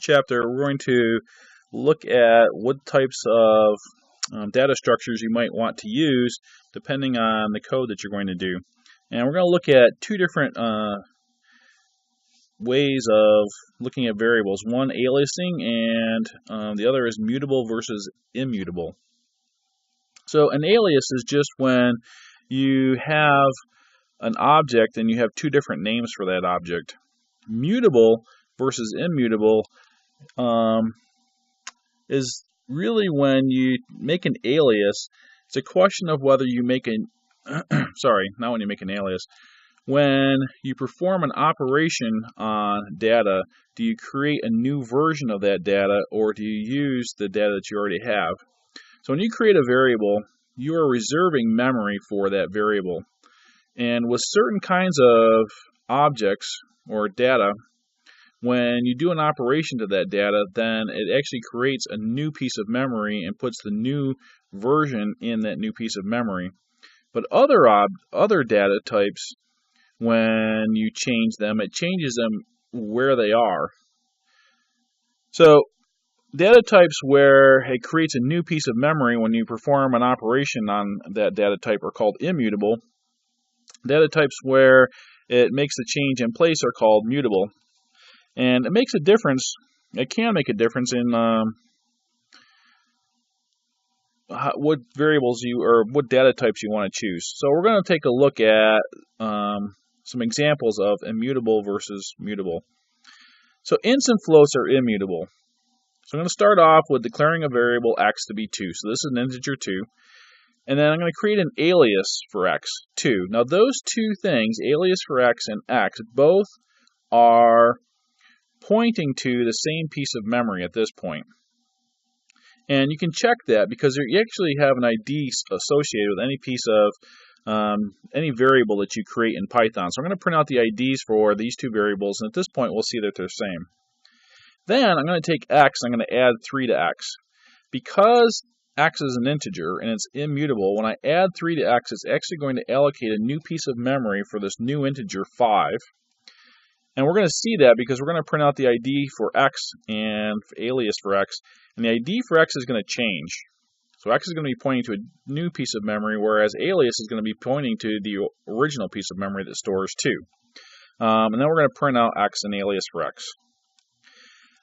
chapter, we're going to look at what types of data structures you might want to use depending on the code that you're going to do. And we're going to look at two different ways of looking at variables. One, aliasing, and the other is mutable versus immutable. So an alias is just when you have an object and you have two different names for that object. Mutable versus immutable is really when you make an alias. It's a question of whether you make an sorry, not when you make an alias. When you perform an operation on data, do you create a new version of that data, or do you use the data that you already have? So when you create a variable, you are reserving memory for that variable. And with certain kinds of objects or data, when you do an operation to that data, then it actually creates a new piece of memory and puts the new version in that new piece of memory. But other data types, when you change them, it changes them where they are. So data types where it creates a new piece of memory when you perform an operation on that data type are called immutable. Data types where it makes the change in place are called mutable. And it makes a difference, it can make a difference in what variables or what data types you want to choose. So we're going to take a look at some examples of immutable versus mutable. So ints and floats are immutable. So I'm going to start off with declaring a variable x to be 2. So this is an integer 2. And then I'm going to create an alias for x, 2. Now those two things, alias for x and x, both are pointing to the same piece of memory at this point. And you can check that because you actually have an ID associated with any piece of any variable that you create in Python. So I'm going to print out the IDs for these two variables, and at this point we'll see that they're the same. Then I'm going to take x and I'm going to add 3 to x. Because x is an integer and it's immutable, when I add 3 to x, it's actually going to allocate a new piece of memory for this new integer 5. And we're going to see that because we're going to print out the ID for x and alias for x. And the ID for x is going to change. So x is going to be pointing to a new piece of memory, whereas alias is going to be pointing to the original piece of memory that stores 2. And then we're going to print out x and alias for x.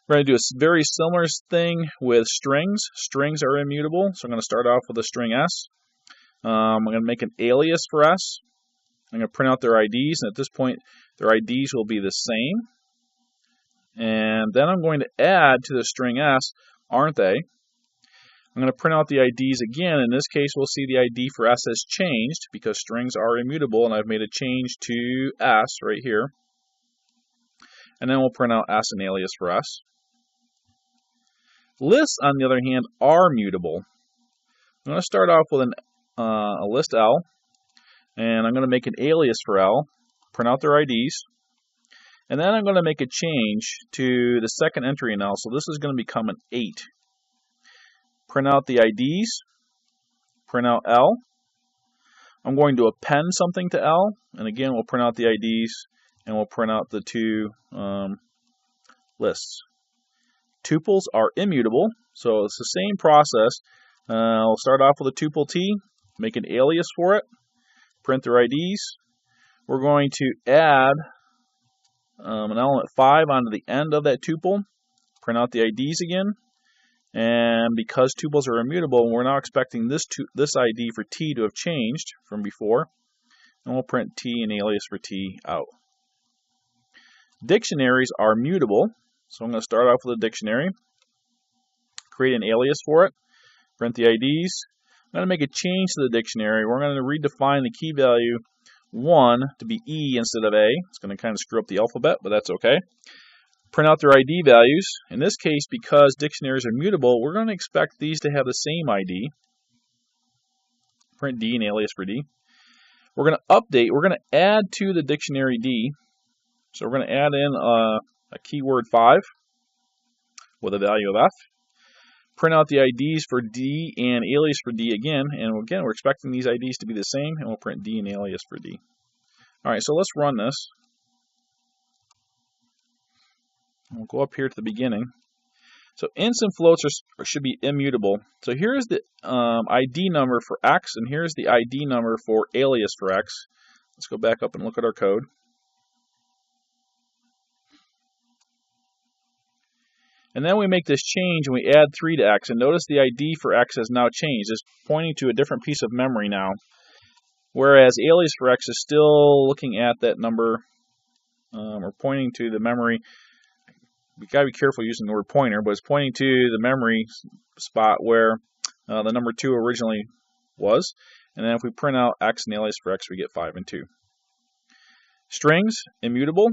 We're going to do a very similar thing with strings. Strings are immutable, so I'm going to start off with a string s. I'm going to make an alias for s. I'm going to print out their IDs, and at this point, their IDs will be the same. And then I'm going to add to the string s, aren't they? I'm going to print out the IDs again. In this case, we'll see the ID for s has changed because strings are immutable, and I've made a change to s right here. And then we'll print out s and alias for s. Lists, on the other hand, are mutable. I'm going to start off with a list L, and I'm going to make an alias for L, print out their IDs, and then I'm going to make a change to the second entry in L, so this is going to become an 8. Print out the IDs, print out L. I'm going to append something to L, and again we'll print out the IDs, and we'll print out the two lists. Tuples are immutable, so it's the same process. I'll start off with a tuple t, make an alias for it, print their IDs. We're going to add an element 5 onto the end of that tuple, print out the IDs again, and because tuples are immutable, we're now expecting this ID for t to have changed from before, and we'll print t and alias for t out. Dictionaries are mutable. So I'm going to start off with a dictionary, create an alias for it, print the IDs. I'm going to make a change to the dictionary. We're going to redefine the key value 1 to be E instead of A. It's going to kind of screw up the alphabet, but that's okay. Print out their ID values. In this case, because dictionaries are mutable, we're going to expect these to have the same ID. Print D and alias for D. We're going to update. We're going to add to the dictionary D. So we're going to add in a keyword 5 with a value of F. Print out the IDs for D and alias for D again. And again, we're expecting these IDs to be the same, and we'll print D and alias for D. All right, so let's run this. We'll go up here to the beginning. So ints and floats should be immutable. So here's the ID number for x, and here's the ID number for alias for x. Let's go back up and look at our code. And then we make this change and we add 3 to x. And notice the ID for x has now changed. It's pointing to a different piece of memory now. Whereas alias for x is still looking at that number or pointing to the memory. We got to be careful using the word pointer, but it's pointing to the memory spot where the number 2 originally was. And then if we print out x and alias for x, we get 5 and 2. Strings, immutable.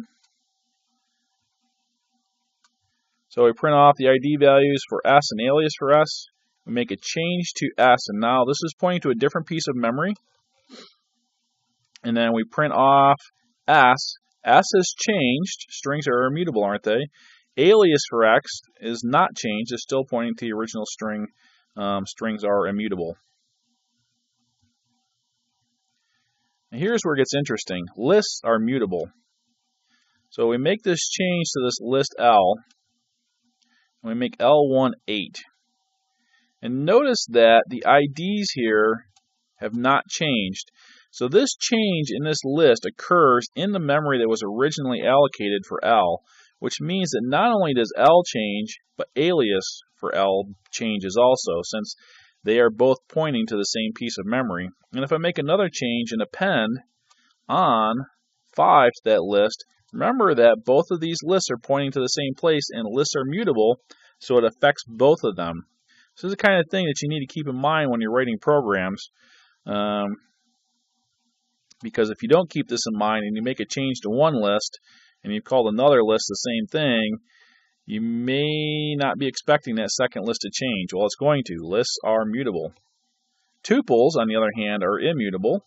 So we print off the ID values for s and alias for s. We make a change to s, and now this is pointing to a different piece of memory. And then we print off s. S has changed. Strings are immutable, aren't they? Alias for x is not changed. It's still pointing to the original string. Strings are immutable. And here's where it gets interesting. Lists are mutable. So we make this change to this list L. And we make L1 8. And notice that the IDs here have not changed. So this change in this list occurs in the memory that was originally allocated for L, which means that not only does L change, but alias for L changes also, since they are both pointing to the same piece of memory. And if I make another change and append on 5 to that list, remember that both of these lists are pointing to the same place, and lists are mutable, so it affects both of them. So this is the kind of thing that you need to keep in mind when you're writing programs. Because if you don't keep this in mind and you make a change to one list and you call another list the same thing, you may not be expecting that second list to change. Well, it's going to. Lists are mutable. Tuples, on the other hand, are immutable.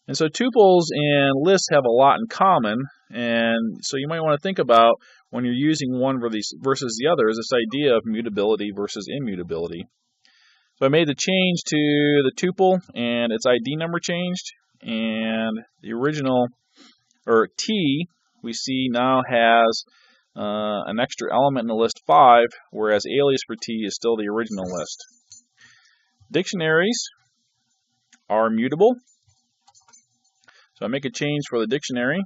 And so tuples and lists have a lot in common, and so you might want to think about when you're using one versus the other is this idea of mutability versus immutability. So I made the change to the tuple, and its ID number changed, and the original, or T, we see now has an extra element in the list 5, whereas alias for T is still the original list. Dictionaries are mutable. So I make a change for the dictionary.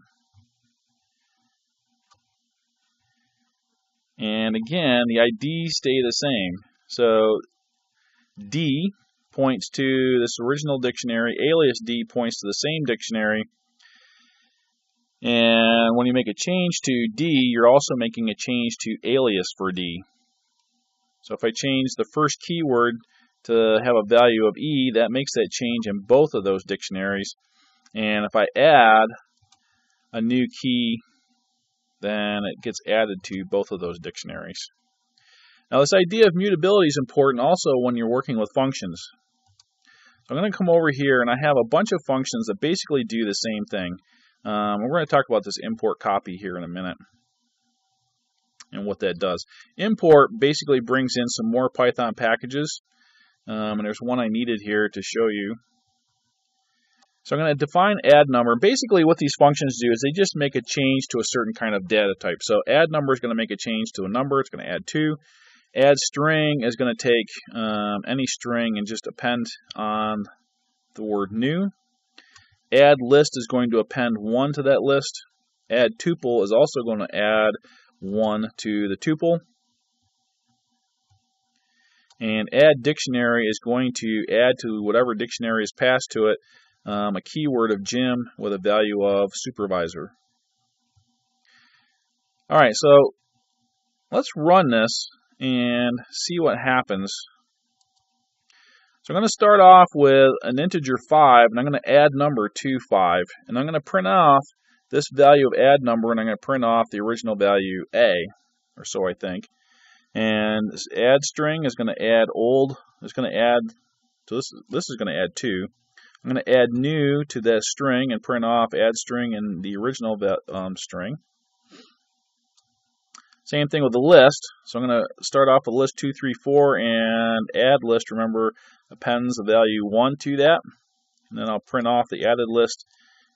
And again, the IDs stay the same. So D points to this original dictionary. Alias D points to the same dictionary. And when you make a change to D, you're also making a change to alias for D. So if I change the first keyword to have a value of E, that makes that change in both of those dictionaries. And if I add a new key, then it gets added to both of those dictionaries. Now this idea of mutability is important also when you're working with functions. So I'm going to come over here and I have a bunch of functions that basically do the same thing. We're going to talk about this import copy here in a minute and what that does. Import basically brings in some more Python packages, and there's one I needed here to show you. So I'm going to define add number. Basically what these functions do is they just make a change to a certain kind of data type. So add number is going to make a change to a number. It's going to add 2. Add string is going to take any string and just append on the word new. Add list is going to append 1 to that list. Add tuple is also going to add 1 to the tuple. And add dictionary is going to add to whatever dictionary is passed to it a keyword of Jim with a value of supervisor. Alright, so let's run this and see what happens. So I'm going to start off with an integer 5, and I'm going to add number to 5. And I'm going to print off this value of add number, and I'm going to print off the original value A, or so I think. And this add string is going to add old, it's going to add, so this is going to add 2. I'm going to add new to that string and print off add string and the original string. Same thing with the list. So I'm going to start off with list 2, 3, 4, and add list, remember, appends the value 1 to that. And then I'll print off the added list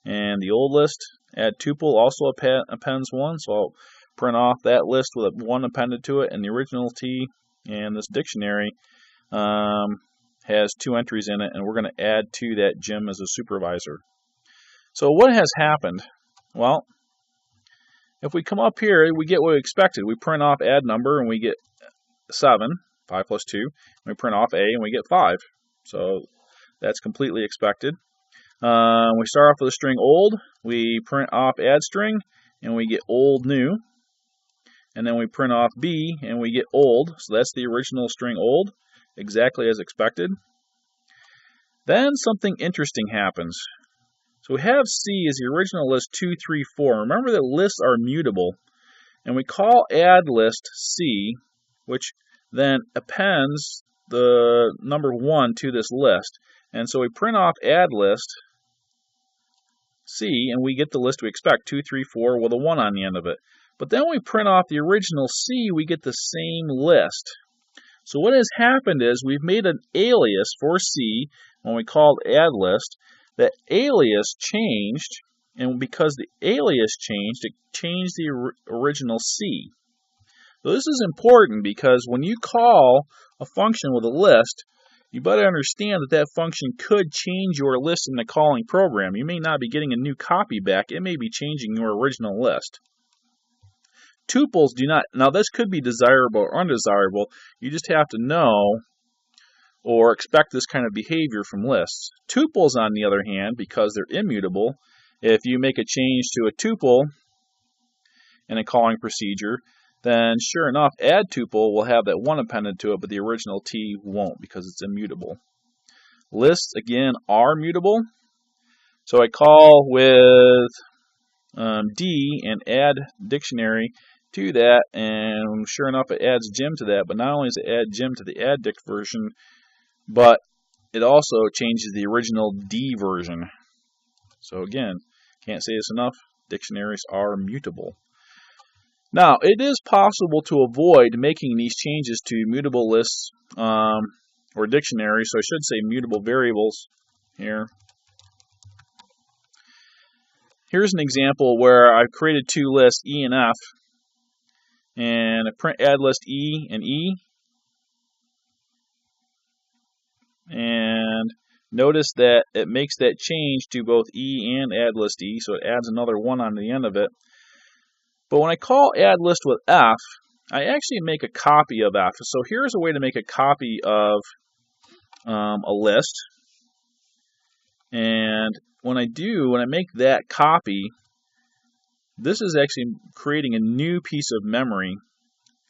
and the old list. Add tuple also appends 1, so I'll print off that list with a 1 appended to it, and the original T and this dictionary has 2 entries in it, and we're going to add to that Jim as a supervisor. So what has happened? Well, if we come up here, we get what we expected. We print off add number, and we get 7, 5 plus 2. And we print off A, and we get 5. So that's completely expected. We start off with a string old. We print off add string, and we get old new. And then we print off B, and we get old. So that's the original string old, exactly as expected. Then something interesting happens. So we have C as the original list 2, 3, 4. Remember that lists are mutable. And we call add list C, which then appends the number 1 to this list. And so we print off add list C, and we get the list we expect, 2, 3, 4, with a 1 on the end of it. But then we print off the original C, we get the same list. So what has happened is we've made an alias for C when we called add list. That alias changed, and because the alias changed, it changed the original C. So this is important because when you call a function with a list, you better understand that that function could change your list in the calling program. You may not be getting a new copy back. It may be changing your original list. Tuples do not. Now this could be desirable or undesirable. You just have to know or expect this kind of behavior from lists. Tuples, on the other hand, because they're immutable, if you make a change to a tuple in a calling procedure, then sure enough, add tuple will have that 1 appended to it, but the original T won't because it's immutable. Lists, again, are mutable. So I call with D and add dictionary to that, and sure enough, it adds Jim to that. But not only does it add Jim to the add dict version, but it also changes the original D version. So again, can't say this enough, dictionaries are mutable. Now, it is possible to avoid making these changes to mutable lists or dictionaries, so I should say mutable variables here. Here's an example where I've created 2 lists, E and F, and I print add list E and E. And notice that it makes that change to both E and add list E, so it adds another 1 on the end of it. But when I call add list with F, I actually make a copy of F. So here's a way to make a copy of a list. And when I make that copy, this is actually creating a new piece of memory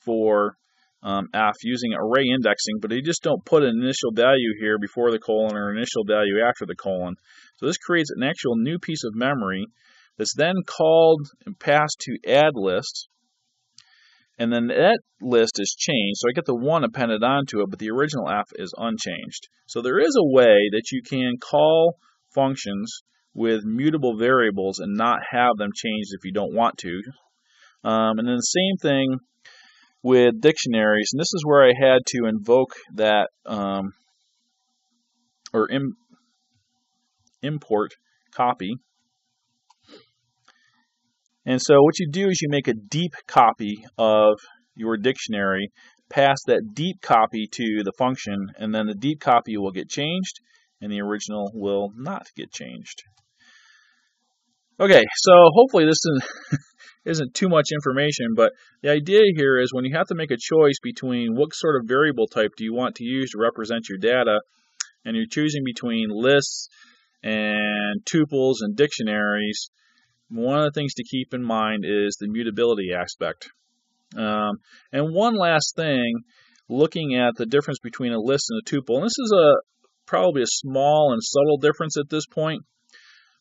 for F using array indexing, but you just don't put an initial value here before the colon or initial value after the colon. So this creates an actual new piece of memory that's then called and passed to add list, and then that list is changed. So I get the 1 appended onto it, but the original F is unchanged. So there is a way that you can call functions with mutable variables and not have them changed if you don't want to. And then the same thing with dictionaries, and this is where I had to invoke that import copy. And so what you do is you make a deep copy of your dictionary, pass that deep copy to the function, and then the deep copy will get changed, and the original will not get changed. Okay, so hopefully this isn't too much information, but the idea here is when you have to make a choice between what sort of variable type do you want to use to represent your data, and you're choosing between lists and tuples and dictionaries, one of the things to keep in mind is the mutability aspect. And one last thing, looking at the difference between a list and a tuple, and this is probably a small and subtle difference at this point,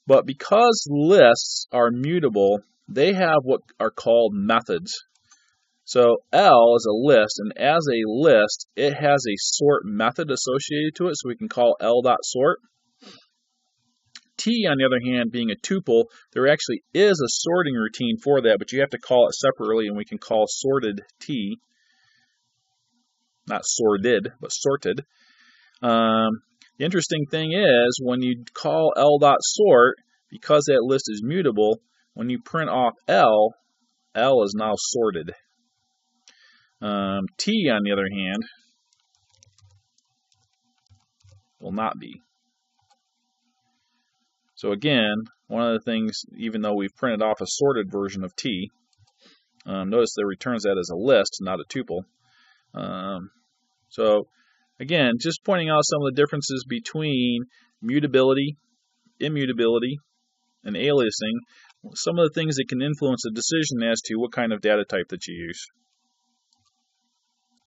but because lists are mutable, they have what are called methods. So L is a list, and as a list, it has a sort method associated to it, so we can call L.sort. T, on the other hand, being a tuple, there actually is a sorting routine for that, but you have to call it separately, and we can call sorted T. Not sorted, but sorted. The interesting thing is, when you call L.sort, because that list is mutable, when you print off L, L is now sorted. T, on the other hand, will not be. So again, one of the things, even though we've printed off a sorted version of T, notice that it returns that as a list, not a tuple. So again, just pointing out some of the differences between mutability, immutability, and aliasing, some of the things that can influence a decision as to what kind of data type that you use.